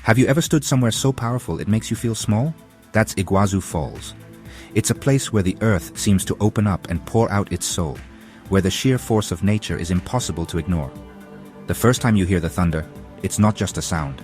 Have you ever stood somewhere so powerful it makes you feel small? That's Iguazu Falls. It's a place where the earth seems to open up and pour out its soul, where the sheer force of nature is impossible to ignore. The first time you hear the thunder, it's not just a sound.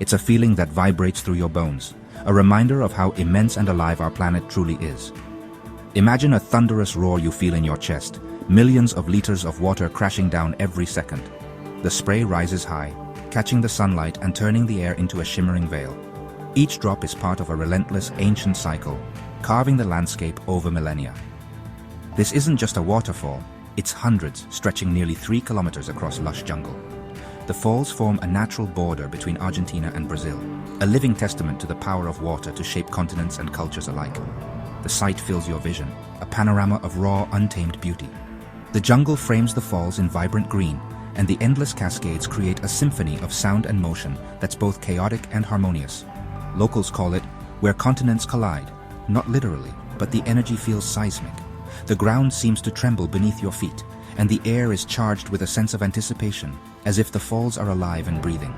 It's a feeling that vibrates through your bones, a reminder of how immense and alive our planet truly is. Imagine a thunderous roar you feel in your chest, millions of liters of water crashing down every second. The spray rises high, catching the sunlight and turning the air into a shimmering veil. Each drop is part of a relentless ancient cycle, carving the landscape over millennia. This isn't just a waterfall, it's hundreds, stretching nearly 3 kilometers across lush jungle. The falls form a natural border between Argentina and Brazil, a living testament to the power of water to shape continents and cultures alike. The sight fills your vision, a panorama of raw, untamed beauty. The jungle frames the falls in vibrant green, and the endless cascades create a symphony of sound and motion that's both chaotic and harmonious. Locals call it where continents collide, not literally, but the energy feels seismic. The ground seems to tremble beneath your feet, and the air is charged with a sense of anticipation, as if the falls are alive and breathing.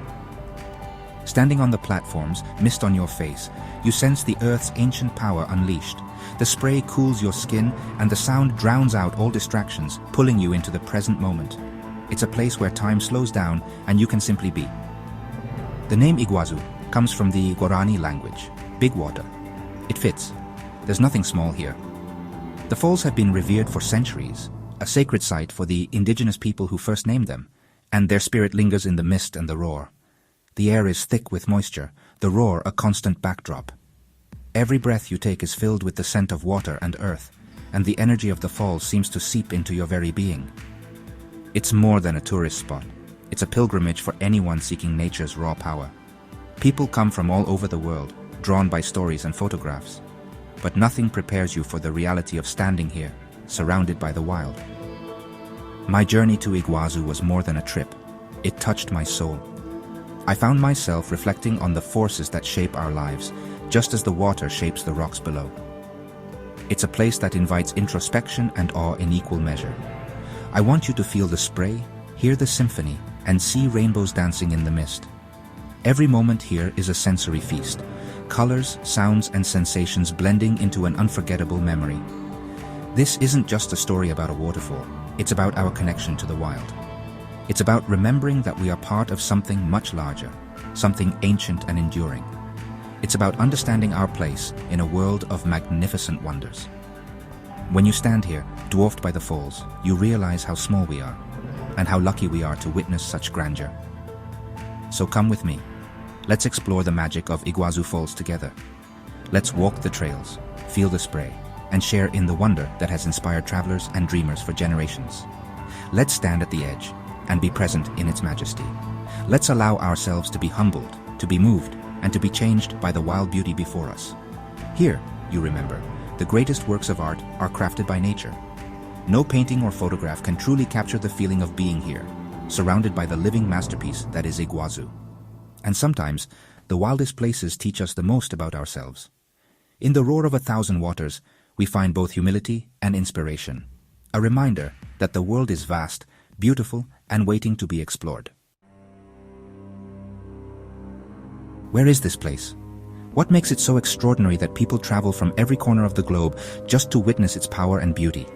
Standing on the platforms, mist on your face, you sense the earth's ancient power unleashed. The spray cools your skin, and the sound drowns out all distractions, pulling you into the present moment. It's a place where time slows down and you can simply be. The name Iguazu comes from the Guarani language, big water. It fits. There's nothing small here. The falls have been revered for centuries, a sacred site for the indigenous people who first named them, and their spirit lingers in the mist and the roar. The air is thick with moisture, the roar a constant backdrop. Every breath you take is filled with the scent of water and earth, and the energy of the falls seems to seep into your very being. It's more than a tourist spot. It's a pilgrimage for anyone seeking nature's raw power. People come from all over the world, drawn by stories and photographs. But nothing prepares you for the reality of standing here, surrounded by the wild. My journey to Iguazu was more than a trip. It touched my soul. I found myself reflecting on the forces that shape our lives, just as the water shapes the rocks below. It's a place that invites introspection and awe in equal measure. I want you to feel the spray, hear the symphony, and see rainbows dancing in the mist. Every moment here is a sensory feast, colors, sounds, and sensations blending into an unforgettable memory. This isn't just a story about a waterfall, it's about our connection to the wild. It's about remembering that we are part of something much larger, something ancient and enduring. It's about understanding our place in a world of magnificent wonders. When you stand here, dwarfed by the falls, you realize how small we are, and how lucky we are to witness such grandeur. So come with me. Let's explore the magic of Iguazu Falls together. Let's walk the trails, feel the spray, and share in the wonder that has inspired travelers and dreamers for generations. Let's stand at the edge and be present in its majesty. Let's allow ourselves to be humbled, to be moved, and to be changed by the wild beauty before us. Here, you remember, the greatest works of art are crafted by nature. No painting or photograph can truly capture the feeling of being here, surrounded by the living masterpiece that is Iguazu. And sometimes, the wildest places teach us the most about ourselves. In the roar of 1,000 waters, we find both humility and inspiration, a reminder that the world is vast, beautiful, and waiting to be explored. Where is this place? What makes it so extraordinary that people travel from every corner of the globe just to witness its power and beauty?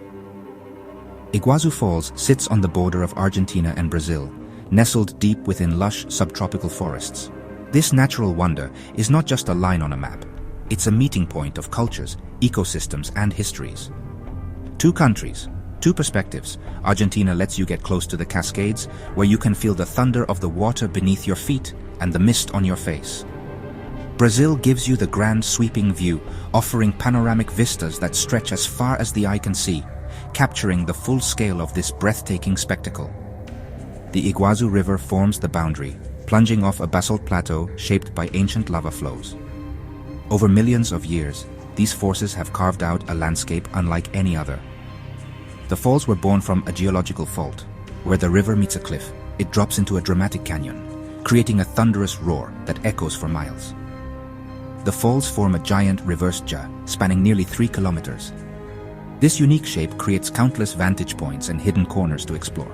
Iguazu Falls sits on the border of Argentina and Brazil, nestled deep within lush subtropical forests. This natural wonder is not just a line on a map. It's a meeting point of cultures, ecosystems, and histories. Two countries, two perspectives. Argentina lets you get close to the cascades, where you can feel the thunder of the water beneath your feet and the mist on your face. Brazil gives you the grand sweeping view, offering panoramic vistas that stretch as far as the eye can see, capturing the full scale of this breathtaking spectacle. The Iguazu River forms the boundary, plunging off a basalt plateau shaped by ancient lava flows. Over millions of years, these forces have carved out a landscape unlike any other. The falls were born from a geological fault. Where the river meets a cliff, it drops into a dramatic canyon, creating a thunderous roar that echoes for miles. The falls form a giant reversed Ja, spanning nearly 3 kilometers. This unique shape creates countless vantage points and hidden corners to explore.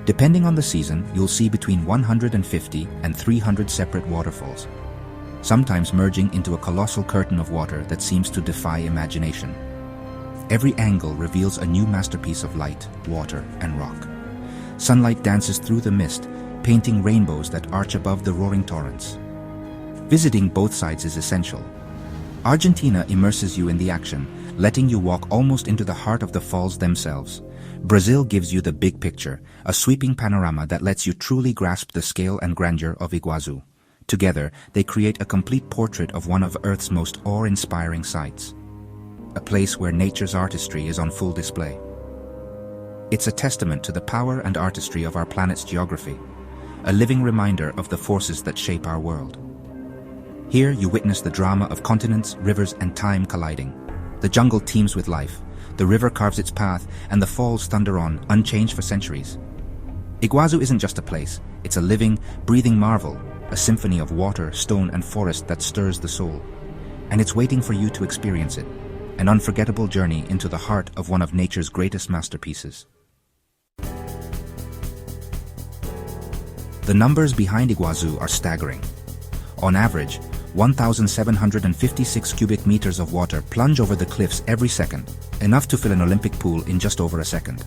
Depending on the season, you'll see between 150 and 300 separate waterfalls, sometimes merging into a colossal curtain of water that seems to defy imagination. Every angle reveals a new masterpiece of light, water, and rock. Sunlight dances through the mist, painting rainbows that arch above the roaring torrents. Visiting both sides is essential. Argentina immerses you in the action, letting you walk almost into the heart of the falls themselves. Brazil gives you the big picture, a sweeping panorama that lets you truly grasp the scale and grandeur of Iguazu. Together, they create a complete portrait of one of Earth's most awe-inspiring sights. A place where nature's artistry is on full display. It's a testament to the power and artistry of our planet's geography, a living reminder of the forces that shape our world. Here you witness the drama of continents, rivers, and time colliding. The jungle teems with life, the river carves its path, and the falls thunder on, unchanged for centuries. Iguazu isn't just a place, it's a living, breathing marvel, a symphony of water, stone, and forest that stirs the soul. And it's waiting for you to experience it, an unforgettable journey into the heart of one of nature's greatest masterpieces. The numbers behind Iguazu are staggering. On average, 1,756 cubic meters of water plunge over the cliffs every second, enough to fill an Olympic pool in just over a second.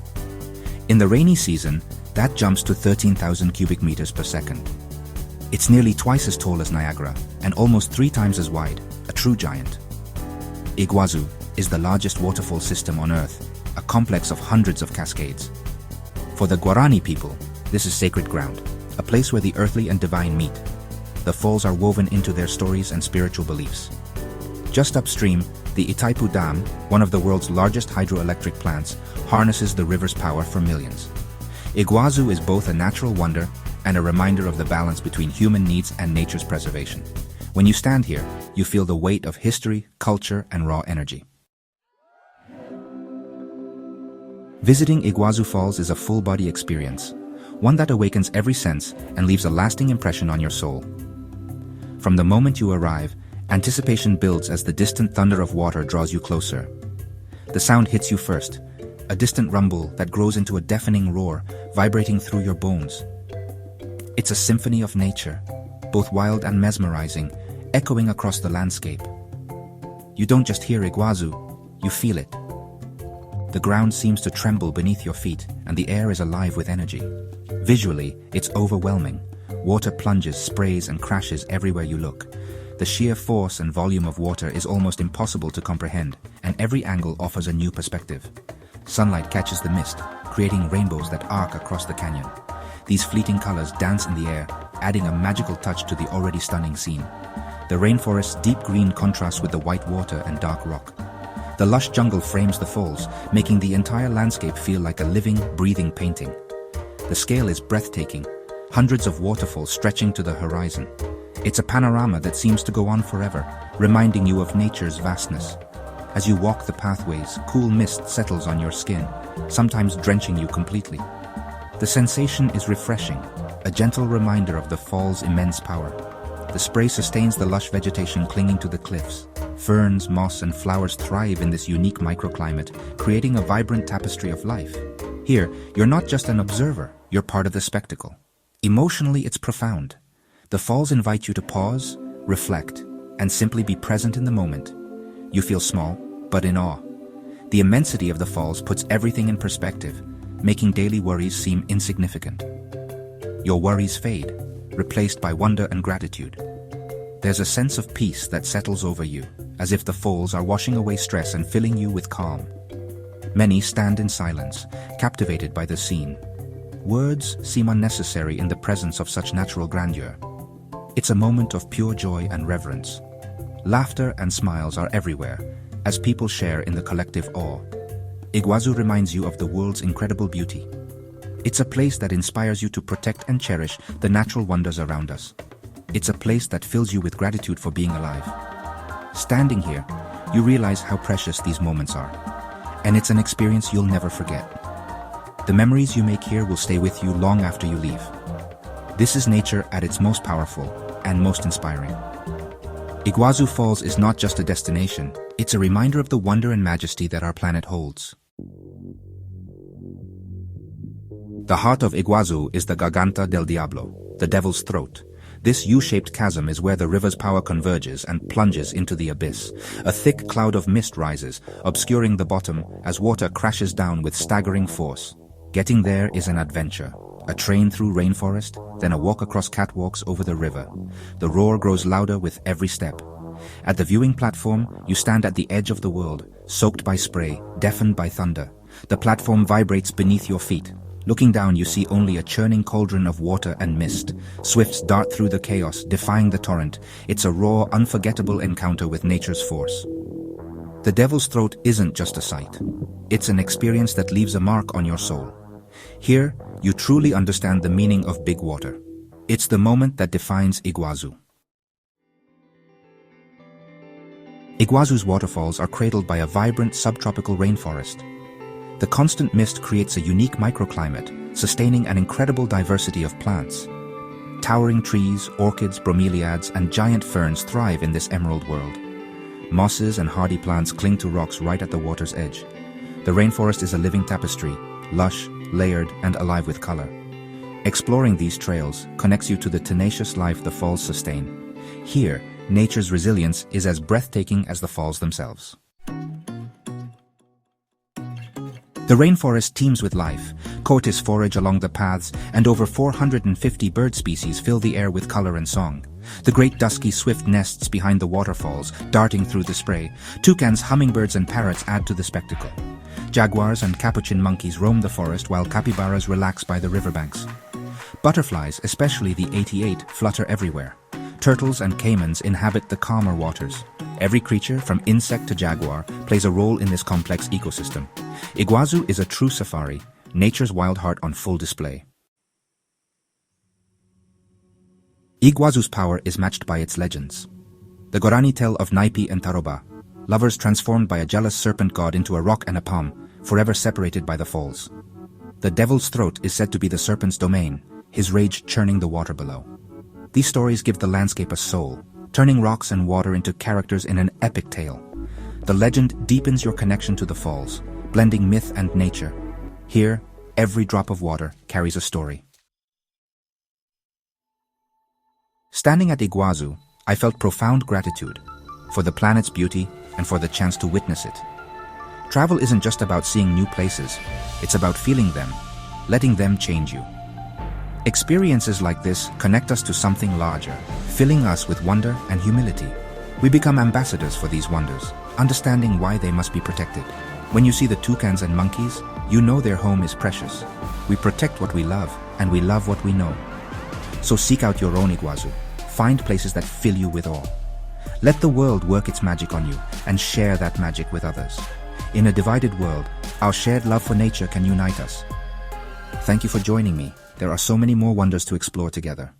In the rainy season, that jumps to 13,000 cubic meters per second. It's nearly twice as tall as Niagara and almost 3 times as wide, a true giant. Iguazu is the largest waterfall system on Earth, a complex of hundreds of cascades. For the Guarani people, this is sacred ground, a place where the earthly and divine meet. The falls are woven into their stories and spiritual beliefs. Just upstream, the Itaipu Dam, one of the world's largest hydroelectric plants, harnesses the river's power for millions. Iguazu is both a natural wonder and a reminder of the balance between human needs and nature's preservation. When you stand here, you feel the weight of history, culture, and raw energy. Visiting Iguazu Falls is a full-body experience, one that awakens every sense and leaves a lasting impression on your soul. From the moment you arrive, anticipation builds as the distant thunder of water draws you closer. The sound hits you first, a distant rumble that grows into a deafening roar, vibrating through your bones. It's a symphony of nature, both wild and mesmerizing, echoing across the landscape. You don't just hear Iguazu, you feel it. The ground seems to tremble beneath your feet, and the air is alive with energy. Visually, it's overwhelming. Water plunges, sprays, and crashes everywhere you look. The sheer force and volume of water is almost impossible to comprehend, and every angle offers a new perspective. Sunlight catches the mist, creating rainbows that arc across the canyon. These fleeting colors dance in the air, adding a magical touch to the already stunning scene. The rainforest's deep green contrasts with the white water and dark rock. The lush jungle frames the falls, making the entire landscape feel like a living, breathing painting. The scale is breathtaking, hundreds of waterfalls stretching to the horizon. It's a panorama that seems to go on forever, reminding you of nature's vastness. As you walk the pathways, cool mist settles on your skin, sometimes drenching you completely. The sensation is refreshing, a gentle reminder of the fall's immense power. The spray sustains the lush vegetation clinging to the cliffs. Ferns, moss, and flowers thrive in this unique microclimate, creating a vibrant tapestry of life. Here, you're not just an observer, you're part of the spectacle. Emotionally, it's profound. The falls invite you to pause, reflect, and simply be present in the moment. You feel small, but in awe. The immensity of the falls puts everything in perspective, making daily worries seem insignificant. Your worries fade, replaced by wonder and gratitude. There's a sense of peace that settles over you, as if the falls are washing away stress and filling you with calm. Many stand in silence, captivated by the scene. Words seem unnecessary in the presence of such natural grandeur. It's a moment of pure joy and reverence. Laughter and smiles are everywhere, as people share in the collective awe. Iguazu reminds you of the world's incredible beauty. It's a place that inspires you to protect and cherish the natural wonders around us. It's a place that fills you with gratitude for being alive. Standing here, you realize how precious these moments are, and it's an experience you'll never forget. The memories you make here will stay with you long after you leave. This is nature at its most powerful and most inspiring. Iguazu Falls is not just a destination, it's a reminder of the wonder and majesty that our planet holds. The heart of Iguazu is the Garganta del Diablo, the Devil's Throat. This U-shaped chasm is where the river's power converges and plunges into the abyss. A thick cloud of mist rises, obscuring the bottom as water crashes down with staggering force. Getting there is an adventure. A train through rainforest, then a walk across catwalks over the river. The roar grows louder with every step. At the viewing platform, you stand at the edge of the world, soaked by spray, deafened by thunder. The platform vibrates beneath your feet. Looking down, you see only a churning cauldron of water and mist. Swifts dart through the chaos, defying the torrent. It's a raw, unforgettable encounter with nature's force. The Devil's Throat isn't just a sight. It's an experience that leaves a mark on your soul. Here, you truly understand the meaning of big water. It's the moment that defines Iguazu. Iguazu's waterfalls are cradled by a vibrant subtropical rainforest. The constant mist creates a unique microclimate, sustaining an incredible diversity of plants. Towering trees, orchids, bromeliads, and giant ferns thrive in this emerald world. Mosses and hardy plants cling to rocks right at the water's edge. The rainforest is a living tapestry, lush, layered, and alive with color. Exploring these trails connects you to the tenacious life the falls sustain. Here, nature's resilience is as breathtaking as the falls themselves. The rainforest teems with life. Coatis forage along the paths, and over 450 bird species fill the air with color and song. The great dusky swift nests behind the waterfalls, darting through the spray. Toucans, hummingbirds, and parrots add to the spectacle. Jaguars and capuchin monkeys roam the forest while capybaras relax by the riverbanks. Butterflies, especially the 88, flutter everywhere. Turtles and caimans inhabit the calmer waters. Every creature, from insect to jaguar, plays a role in this complex ecosystem. Iguazu is a true safari, nature's wild heart on full display. Iguazu's power is matched by its legends. The Guarani tell of Naipe and Taroba, lovers transformed by a jealous serpent god into a rock and a palm, forever separated by the falls. The Devil's Throat is said to be the serpent's domain, his rage churning the water below. These stories give the landscape a soul, turning rocks and water into characters in an epic tale. The legend deepens your connection to the falls, blending myth and nature. Here, every drop of water carries a story. Standing at Iguazu, I felt profound gratitude for the planet's beauty and for the chance to witness it. Travel isn't just about seeing new places, it's about feeling them, letting them change you. Experiences like this connect us to something larger, filling us with wonder and humility. We become ambassadors for these wonders, understanding why they must be protected. When you see the toucans and monkeys, you know their home is precious. We protect what we love, and we love what we know. So seek out your own Iguazu. Find places that fill you with awe. Let the world work its magic on you, and share that magic with others. In a divided world, our shared love for nature can unite us. Thank you for joining me. There are so many more wonders to explore together.